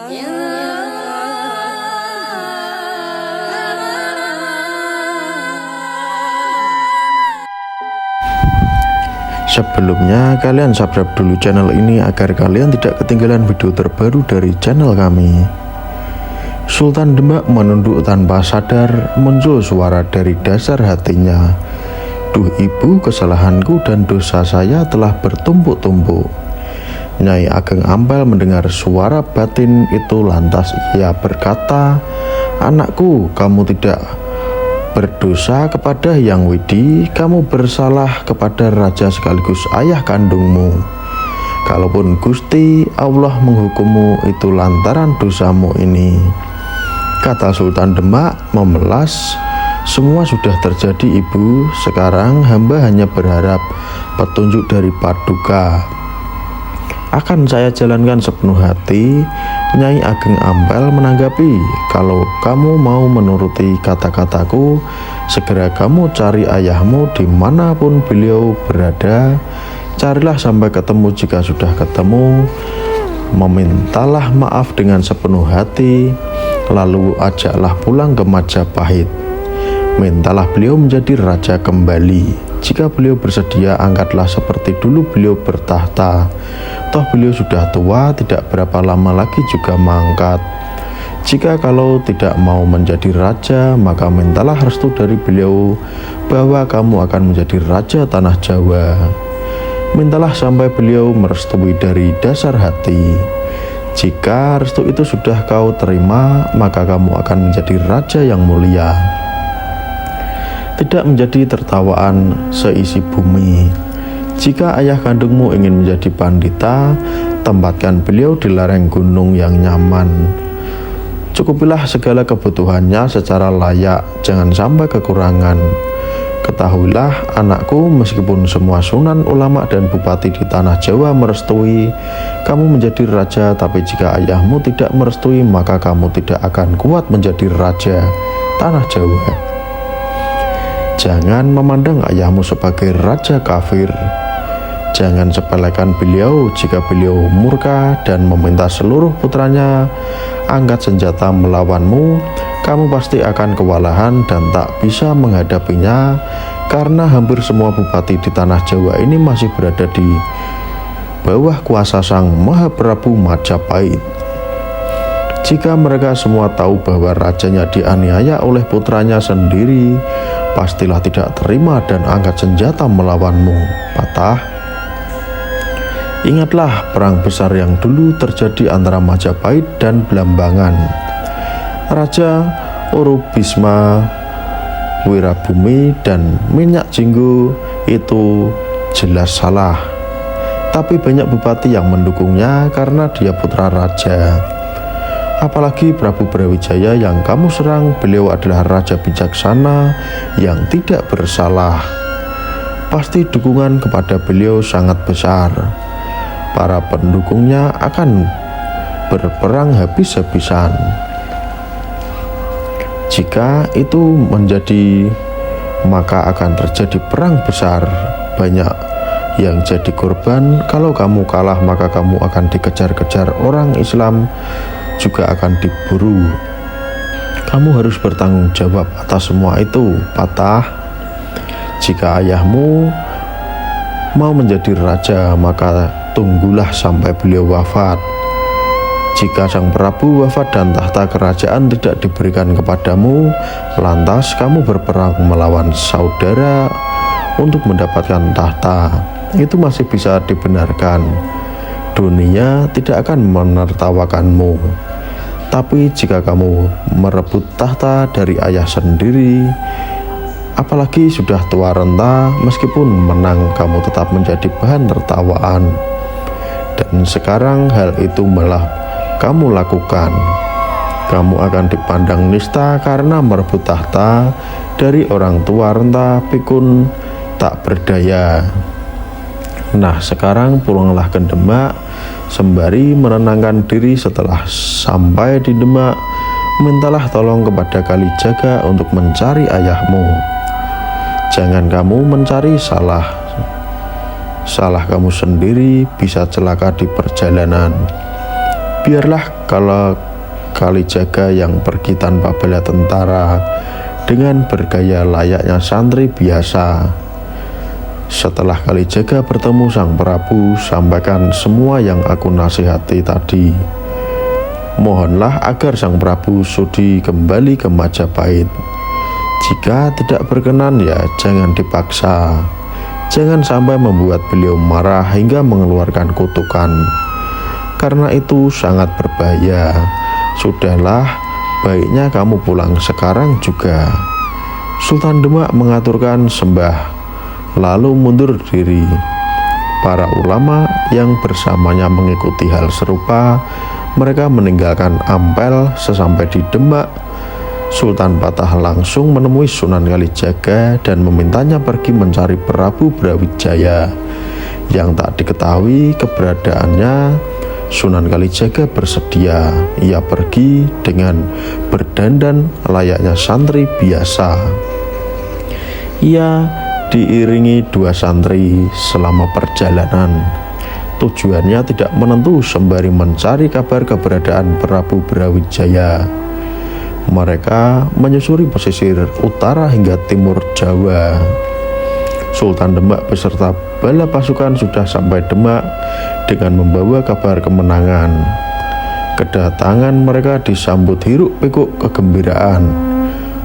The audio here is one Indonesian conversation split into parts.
Sebelumnya, kalian subscribe dulu channel ini agar kalian tidak ketinggalan video terbaru dari channel kami. Sultan Demak menunduk tanpa sadar, muncul suara dari dasar hatinya. Duh ibu, kesalahanku dan dosa saya telah bertumpuk-tumpuk. Nyai Ageng Ampel mendengar suara batin itu, lantas ia berkata, "Anakku, kamu tidak berdosa kepada Hyang Widi, kamu bersalah kepada raja sekaligus ayah kandungmu. Kalaupun Gusti Allah menghukummu, itu lantaran dosamu ini," kata Sultan Demak memelas. "Semua sudah terjadi ibu, sekarang hamba hanya berharap petunjuk dari Paduka. Akan saya jalankan sepenuh hati." Nyai Ageng Ampel menanggapi, "Kalau kamu mau menuruti kata-kataku, segera kamu cari ayahmu dimanapun beliau berada. Carilah sampai ketemu, jika sudah ketemu, memintalah maaf dengan sepenuh hati, lalu ajaklah pulang ke Majapahit. Mintalah beliau menjadi raja kembali. Jika beliau bersedia, angkatlah seperti dulu beliau bertahta. Toh beliau sudah tua, tidak berapa lama lagi juga mangkat. Jika kalau tidak mau menjadi raja, maka mintalah restu dari beliau bahwa kamu akan menjadi raja tanah Jawa. Mintalah sampai beliau merestui dari dasar hati. Jika restu itu sudah kau terima, maka kamu akan menjadi raja yang mulia, tidak menjadi tertawaan seisi bumi. Jika ayah kandungmu ingin menjadi pandita, tempatkan beliau di lereng gunung yang nyaman. Cukupilah segala kebutuhannya secara layak, jangan sampai kekurangan. Ketahuilah anakku, meskipun semua sunan, ulama, dan bupati di tanah Jawa merestui kamu menjadi raja, tapi jika ayahmu tidak merestui, maka kamu tidak akan kuat menjadi raja tanah Jawa. Jangan memandang ayahmu sebagai raja kafir. Jangan sepelekan beliau. Jika beliau murka dan meminta seluruh putranya angkat senjata melawanmu, kamu pasti akan kewalahan dan tak bisa menghadapinya, karena hampir semua bupati di tanah Jawa ini masih berada di bawah kuasa Sang Mahaprabu Majapahit. Jika mereka semua tahu bahwa rajanya dianiaya oleh putranya sendiri, pastilah tidak terima dan angkat senjata melawanmu. Patah. Ingatlah perang besar yang dulu terjadi antara Majapahit dan Blambangan. Raja Urubisma Wirabumi dan Minyak Jinggo itu jelas salah, tapi banyak bupati yang mendukungnya karena dia putra raja. Apalagi Prabu Brawijaya yang kamu serang, beliau adalah raja bijaksana yang tidak bersalah. Pasti dukungan kepada beliau sangat besar. Para pendukungnya akan berperang habis-habisan. Jika itu menjadi, maka akan terjadi perang besar. Banyak yang jadi korban. Kalau kamu kalah, maka kamu akan dikejar-kejar orang Islam, juga akan diburu. Kamu harus bertanggung jawab atas semua itu. Patah. Jika ayahmu mau menjadi raja, maka tunggulah sampai beliau wafat. Jika sang Prabu wafat dan tahta kerajaan tidak diberikan kepadamu, lantas kamu berperang melawan saudara untuk mendapatkan tahta. Itu masih bisa dibenarkan. Dunia tidak akan menertawakanmu. Tapi jika kamu merebut tahta dari ayah sendiri, apalagi sudah tua renta, meskipun menang kamu tetap menjadi bahan tertawaan. Dan sekarang hal itu malah kamu lakukan. Kamu akan dipandang nista karena merebut tahta dari orang tua renta pikun tak berdaya. Nah, sekarang pulanglah ke Demak sembari menenangkan diri. Setelah sampai di Demak, mintalah tolong kepada Kalijaga untuk mencari ayahmu. Jangan kamu mencari salah kamu sendiri, bisa celaka di perjalanan. Biarlah kalau Kalijaga yang pergi tanpa bela tentara dengan bergaya layaknya santri biasa. Setelah Kalijaga bertemu Sang Prabu, sampaikan semua yang aku nasihati tadi. Mohonlah agar Sang Prabu sudi kembali ke Majapahit. Jika tidak berkenan ya jangan dipaksa. Jangan sampai membuat beliau marah hingga mengeluarkan kutukan, karena itu sangat berbahaya. Sudahlah, baiknya kamu pulang sekarang juga. Sultan Demak mengaturkan sembah, lalu mundur diri. Para ulama yang bersamanya mengikuti hal serupa. Mereka meninggalkan Ampel. Sesampai di Demak, Sultan Patah langsung menemui Sunan Kalijaga dan memintanya pergi mencari Prabu Brawijaya. Yang tak diketahui keberadaannya, Sunan Kalijaga bersedia. Ia pergi dengan berdandan layaknya santri biasa. Ia diiringi 2 santri selama perjalanan. Tujuannya tidak menentu sembari mencari kabar keberadaan Prabu Brawijaya. Mereka menyusuri pesisir utara hingga timur Jawa. Sultan Demak beserta bala pasukan sudah sampai Demak dengan membawa kabar kemenangan. Kedatangan mereka disambut hiruk-pikuk kegembiraan.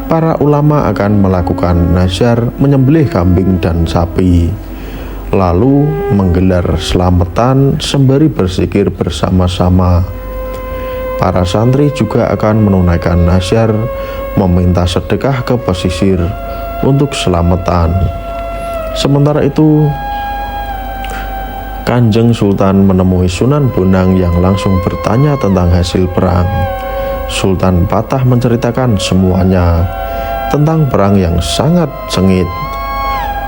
Para ulama akan melakukan nazar menyembelih kambing dan sapi, lalu menggelar selamatan sembari berzikir bersama-sama. Para santri juga akan menunaikan nazar, meminta sedekah ke pesisir untuk selamatan. Sementara itu, Kanjeng Sultan menemui Sunan Bonang yang langsung bertanya tentang hasil perang. Sultan Patah menceritakan semuanya tentang perang yang sangat sengit,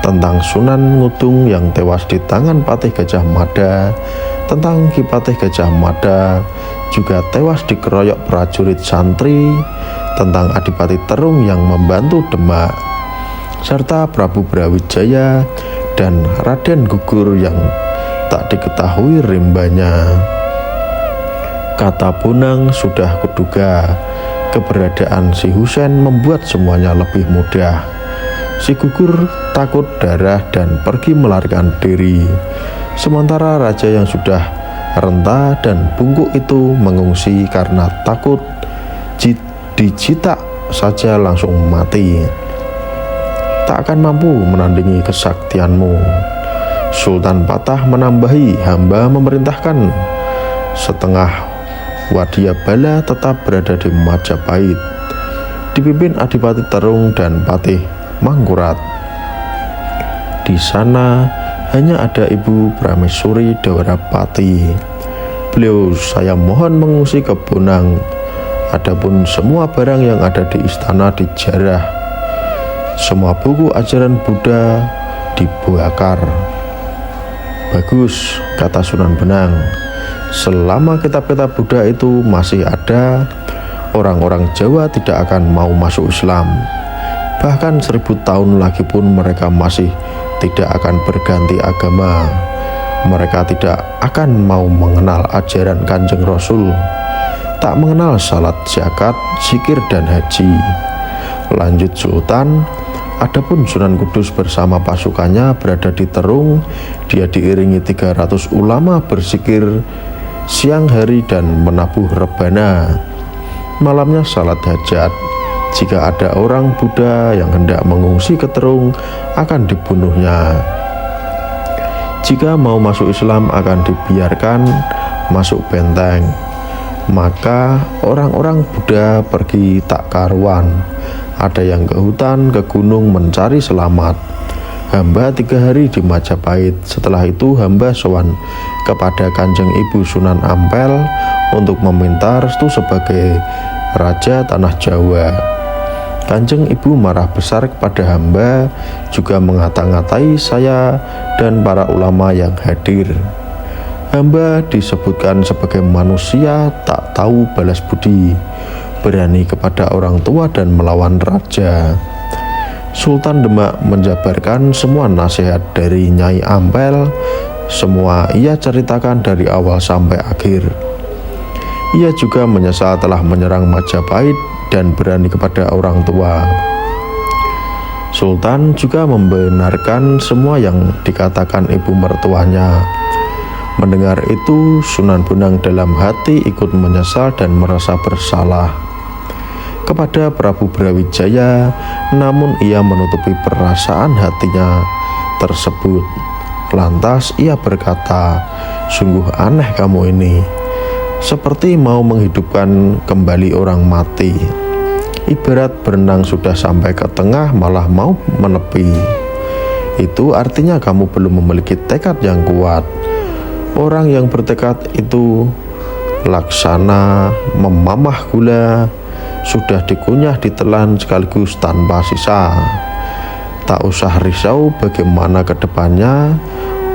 tentang Sunan Ngudung yang tewas di tangan Patih Gajah Mada, tentang Ki Patih Gajah Mada juga tewas dikeroyok prajurit santri, tentang Adipati Terung yang membantu Demak, serta Prabu Brawijaya dan Raden Gugur yang tak diketahui rimbanya. Kata Bonang, sudah kuduga, keberadaan si Husain membuat semuanya lebih mudah. Si Gugur takut darah dan pergi melarikan diri, sementara raja yang sudah renta dan bungkuk itu mengungsi karena takut dijitak saja langsung mati. Tak akan mampu menandingi kesaktianmu. Sultan Patah menambahi, hamba memerintahkan setengah Wadia Bala tetap berada di Majapahit, dipimpin Adipati Terung dan Patih Mangkurat. Di sana hanya ada Ibu Prameswuri Dwarawati. Beliau saya mohon mengungsi ke Bonang. Adapun semua barang yang ada di istana dijarah. Semua buku ajaran Buddha dibakar. Bagus, kata Sunan Bonang. Selama kitab-kitab Buddha itu masih ada, orang-orang Jawa tidak akan mau masuk Islam. Bahkan 1000 tahun lagi pun mereka masih tidak akan berganti agama. Mereka tidak akan mau mengenal ajaran Kanjeng Rasul, tak mengenal salat, zakat, zikir, dan haji. Lanjut Sultan, adapun Sunan Kudus bersama pasukannya berada di Terung. Dia diiringi 300 ulama berzikir siang hari dan menabuh rebana. Malamnya salat hajat. Jika ada orang Buddha yang hendak mengungsi ke Terung, akan dibunuhnya. Jika mau masuk Islam, akan dibiarkan masuk benteng. Maka orang-orang Buddha pergi tak karuan. Ada yang ke hutan, ke gunung mencari selamat. Hamba 3 hari di Majapahit. Setelah itu hamba sowan kepada Kanjeng Ibu Sunan Ampel untuk meminta restu sebagai Raja Tanah Jawa. Kanjeng Ibu marah besar kepada hamba, juga mengata-ngatai saya dan para ulama yang hadir. Hamba disebutkan sebagai manusia tak tahu balas budi, berani kepada orang tua dan melawan raja. Sultan Demak menjabarkan semua nasihat dari Nyai Ampel. Semua ia ceritakan dari awal sampai akhir. Ia juga menyesal telah menyerang Majapahit dan berani kepada orang tua. Sultan juga membenarkan semua yang dikatakan ibu mertuanya. Mendengar itu, Sunan Bonang dalam hati ikut menyesal dan merasa bersalah kepada Prabu Brawijaya, namun ia menutupi perasaan hatinya tersebut. Lantas ia berkata, "Sungguh aneh kamu ini, seperti mau menghidupkan kembali orang mati. Ibarat berenang sudah sampai ke tengah malah mau menepi. Itu artinya kamu belum memiliki tekad yang kuat. Orang yang bertekad itu laksana memamah gula, sudah dikunyah ditelan sekaligus tanpa sisa. Tak usah risau bagaimana ke depannya,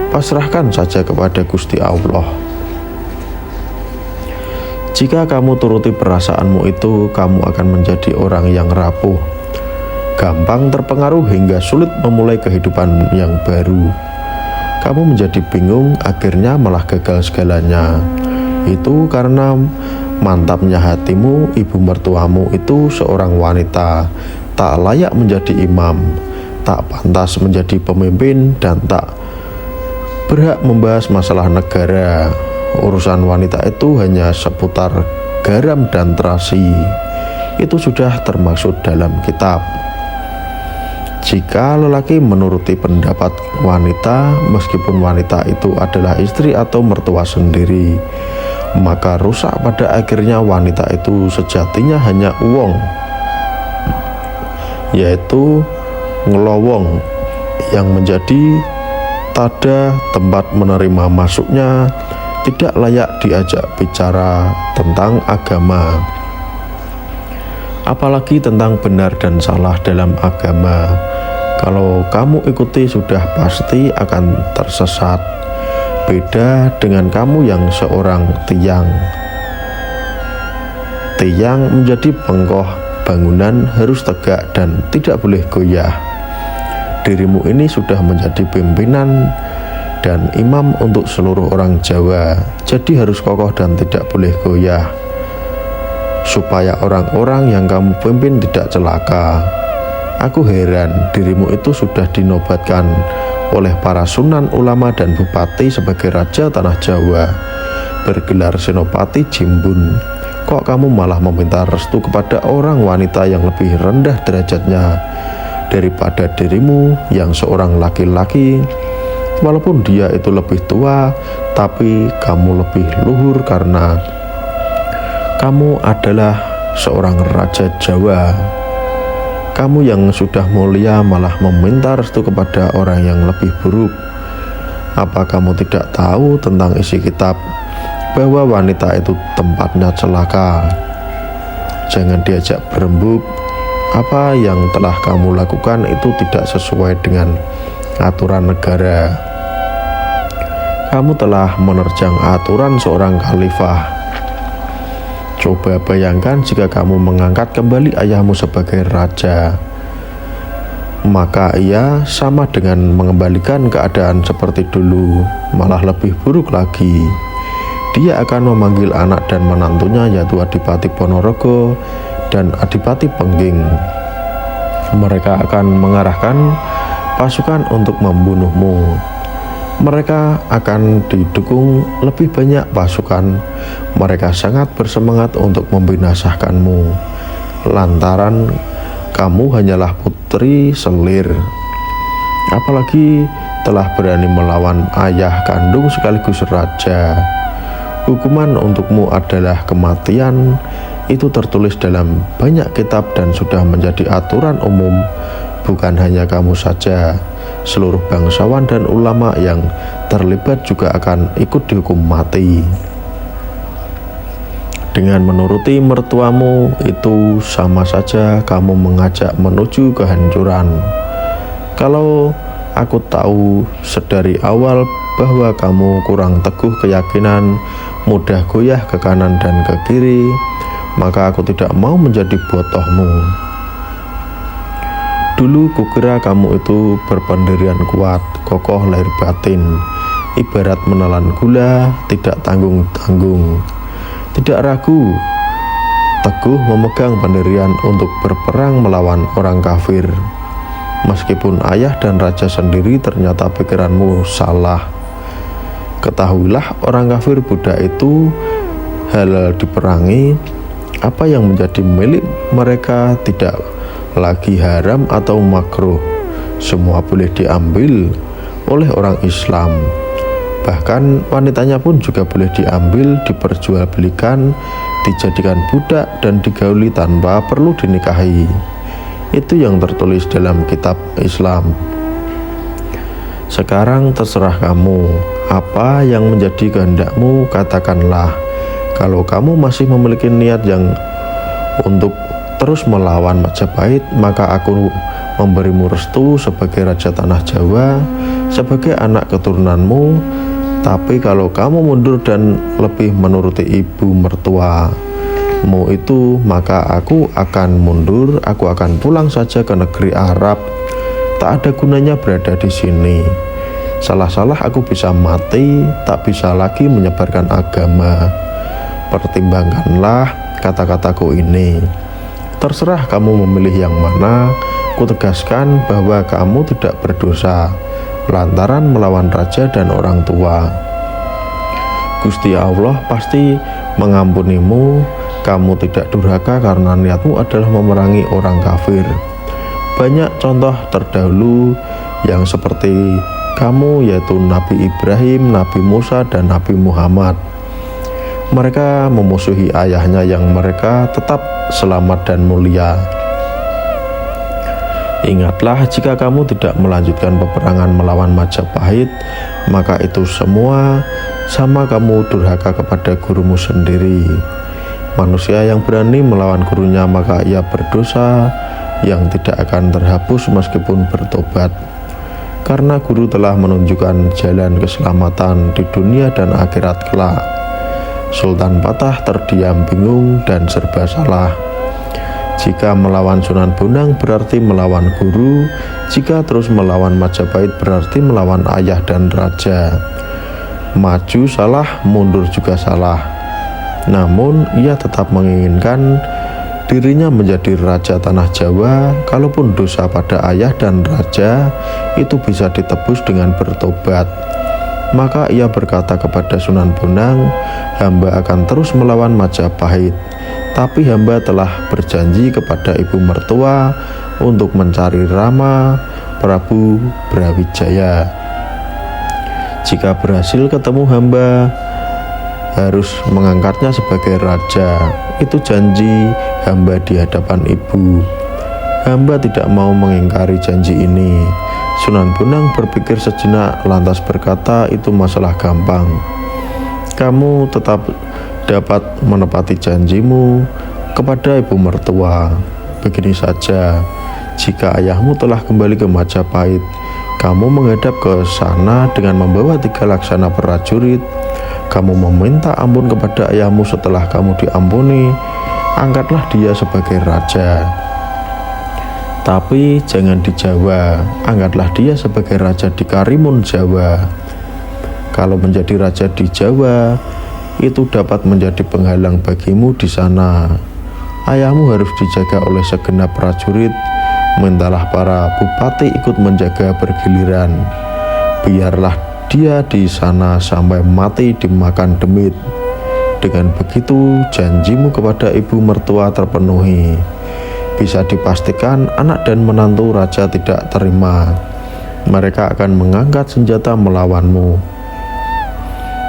pasrahkan saja kepada Gusti Allah. Jika kamu turuti perasaanmu itu, kamu akan menjadi orang yang rapuh, gampang terpengaruh hingga sulit memulai kehidupan yang baru. Kamu menjadi bingung, akhirnya malah gagal segalanya. Itu karena mantapnya hatimu. Ibu mertuamu itu seorang wanita, tak layak menjadi imam, tak pantas menjadi pemimpin, dan tak berhak membahas masalah negara. Urusan wanita itu hanya seputar garam dan terasi. Itu sudah termaksud dalam kitab. Jika lelaki menuruti pendapat wanita, meskipun wanita itu adalah istri atau mertua sendiri, maka rusak pada akhirnya. Wanita itu sejatinya hanya uwong, yaitu ngelowong, yang menjadi tada tempat menerima masuknya, tidak layak diajak bicara tentang agama, apalagi tentang benar dan salah dalam agama. Kalau kamu ikuti sudah pasti akan tersesat. Beda dengan kamu yang seorang tiang. Tiang menjadi pengkoh bangunan harus tegak dan tidak boleh goyah. Dirimu ini sudah menjadi pimpinan dan imam untuk seluruh orang Jawa, jadi harus kokoh dan tidak boleh goyah, supaya orang-orang yang kamu pimpin tidak celaka. Aku heran, dirimu itu sudah dinobatkan oleh para sunan ulama dan bupati sebagai raja tanah Jawa, bergelar senopati Jimbun. Kok kamu malah meminta restu kepada orang wanita yang lebih rendah derajatnya daripada dirimu yang seorang laki-laki? Walaupun dia itu lebih tua, tapi kamu lebih luhur karena kamu adalah seorang raja Jawa. Kamu yang sudah mulia malah meminta restu kepada orang yang lebih buruk. Apa kamu tidak tahu tentang isi kitab, bahwa wanita itu tempatnya celaka? Jangan diajak berembuk. Apa yang telah kamu lakukan itu tidak sesuai dengan aturan negara. Kamu telah menerjang aturan seorang khalifah. Coba bayangkan jika kamu mengangkat kembali ayahmu sebagai raja, maka ia sama dengan mengembalikan keadaan seperti dulu, malah lebih buruk lagi. Dia akan memanggil anak dan menantunya, yaitu Adipati Ponorogo dan Adipati Pengging. Mereka akan mengarahkan pasukan untuk membunuhmu. Mereka akan didukung lebih banyak pasukan. Mereka sangat bersemangat untuk membinasakanmu, lantaran kamu hanyalah putri selir, apalagi telah berani melawan ayah kandung sekaligus raja. Hukuman untukmu adalah kematian. Itu tertulis dalam banyak kitab dan sudah menjadi aturan umum. Bukan hanya kamu saja, seluruh bangsawan dan ulama yang terlibat juga akan ikut dihukum mati. Dengan menuruti mertuamu itu sama saja kamu mengajak menuju kehancuran. Kalau aku tahu sedari awal bahwa kamu kurang teguh keyakinan, mudah goyah ke kanan dan ke kiri, maka aku tidak mau menjadi botohmu. Dulu kukira kamu itu berpendirian kuat, kokoh lahir batin, ibarat menelan gula, tidak tanggung-tanggung. tidak ragu, teguh memegang pendirian untuk berperang melawan orang kafir. Meskipun ayah dan raja sendiri ternyata pikiranmu salah. Ketahuilah orang kafir budak itu halal diperangi. Apa yang menjadi milik mereka tidak lagi haram atau makruh. Semua boleh diambil oleh orang Islam. Bahkan wanitanya pun juga boleh diambil, diperjualbelikan, dijadikan budak dan digauli tanpa perlu dinikahi. Itu yang tertulis dalam kitab Islam. Sekarang terserah kamu, apa yang menjadi kehendakmu katakanlah. Kalau kamu masih memiliki niat yang untuk terus melawan Majapahit, maka aku memberimu restu sebagai Raja Tanah Jawa, sebagai anak keturunanmu. Tapi kalau kamu mundur dan lebih menuruti ibu mertuamu itu, maka aku akan mundur, aku akan pulang saja ke negeri Arab. Tak ada gunanya berada di sini. Salah-salah aku bisa mati, tak bisa lagi menyebarkan agama. Pertimbangkanlah kata-kataku ini. Terserah kamu memilih yang mana. Kutegaskan bahwa kamu tidak berdosa lantaran melawan raja dan orang tua. Gusti Allah pasti mengampunimu. Kamu tidak durhaka karena niatmu adalah memerangi orang kafir. Banyak contoh terdahulu yang seperti kamu, yaitu Nabi Ibrahim, Nabi Musa, dan Nabi Muhammad. Mereka memusuhi ayahnya yang mereka tetap selamat dan mulia. Ingatlah, jika kamu tidak melanjutkan peperangan melawan Majapahit, maka itu semua sama kamu durhaka kepada gurumu sendiri. Manusia yang berani melawan gurunya, maka ia berdosa yang tidak akan terhapus meskipun bertobat. Karena guru telah menunjukkan jalan keselamatan di dunia dan akhirat kelak. Sultan Patah terdiam bingung dan serba salah. Jika melawan Sunan Bonang berarti melawan guru, jika terus melawan Majapahit berarti melawan ayah dan raja. Maju salah, mundur juga salah. Namun ia tetap menginginkan dirinya menjadi Raja Tanah Jawa. Kalaupun dosa pada ayah dan raja itu bisa ditebus dengan bertobat, maka ia berkata kepada Sunan Bonang, hamba akan terus melawan Majapahit, tapi hamba telah berjanji kepada ibu mertua untuk mencari Rama Prabu Brawijaya. Jika berhasil ketemu, hamba harus mengangkatnya sebagai raja. Itu janji hamba di hadapan ibu. Hamba tidak mau mengingkari janji ini. Sunan Bonang berpikir sejenak lantas berkata, itu masalah gampang. Kamu tetap dapat menepati janjimu kepada ibu mertua. Begini saja, jika ayahmu telah kembali ke Majapahit, kamu menghadap ke sana dengan membawa 3 laksana prajurit. Kamu meminta ampun kepada ayahmu. Setelah kamu diampuni, angkatlah dia sebagai raja. Tapi jangan di Jawa, angkatlah dia sebagai raja di Karimun Jawa. Kalau menjadi raja di Jawa, itu dapat menjadi penghalang bagimu di sana. Ayahmu harus dijaga oleh segenap prajurit. Mintalah para bupati ikut menjaga bergiliran. Biarlah dia di sana sampai mati dimakan demit. Dengan begitu, janjimu kepada ibu mertua terpenuhi. Bisa dipastikan anak dan menantu raja tidak terima. Mereka akan mengangkat senjata melawanmu.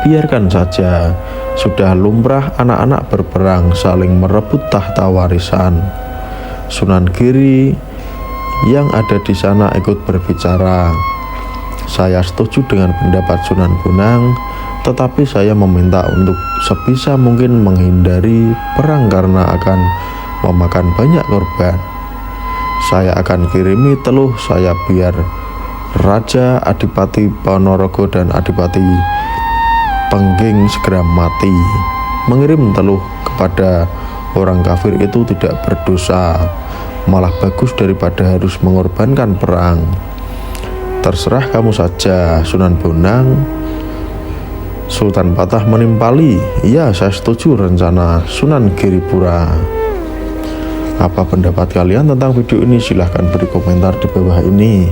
Biarkan saja, sudah lumrah anak-anak berperang saling merebut tahta warisan. Sunan Giri yang ada di sana ikut berbicara. Saya setuju dengan pendapat Sunan Bonang, tetapi saya meminta untuk sebisa mungkin menghindari perang karena akan memakan banyak korban. Saya akan kirimi teluh saya biar Raja Adipati Ponorogo dan Adipati Pengging segera mati. Mengirim teluh kepada orang kafir itu tidak berdosa, malah bagus daripada harus mengorbankan perang. Terserah kamu saja, Sunan Bonang. Sultan patah menimpali, ya saya setuju rencana Sunan Giripura. Apa pendapat kalian tentang video ini? Silahkan beri komentar di bawah ini.